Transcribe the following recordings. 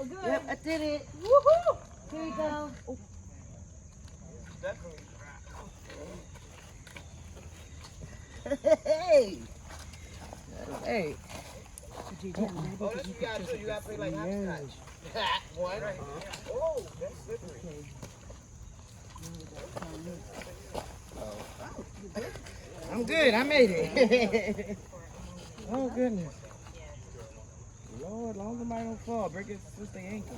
All good. Yep, I did it. Woohoo! Here you go. Oh. Definitely. Hey. Hey. Oh, that's what you gotta do. You gotta play like hopscotch. One. Oh, that's slippery. I'm good. I made it. Oh, goodness. Lord, long as somebody don't fall, break his twist their ankle.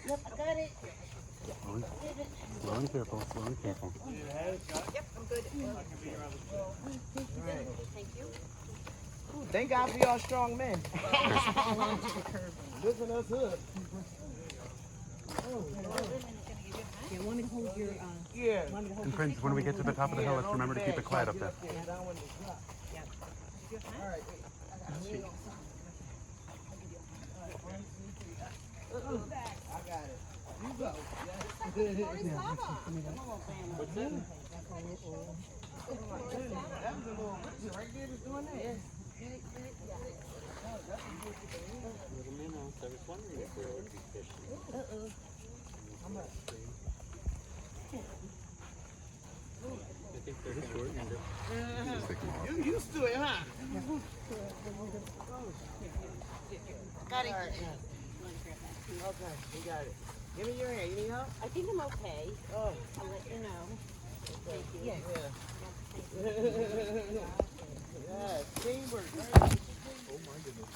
Yep, I got it. Slow and careful, slow and careful. Yep, I'm good. Thank you. Thank God for y'all strong men. Listen us up. You want me to hold your, Yeah. And Prince, when we get to the top of the hill, let's remember to keep it quiet up there. Alright. I got it. You go. What's that? That was a little Richard right there just doing that. Little minnows, I was wondering if there would be fish. I think they're short and You used to it, huh? got it. Okay, we got it. Give me your hand. You need help? I think I'm okay. Oh. I'll let you know. Thank you. Yeah. Yeah, teamwork, right? Oh my goodness.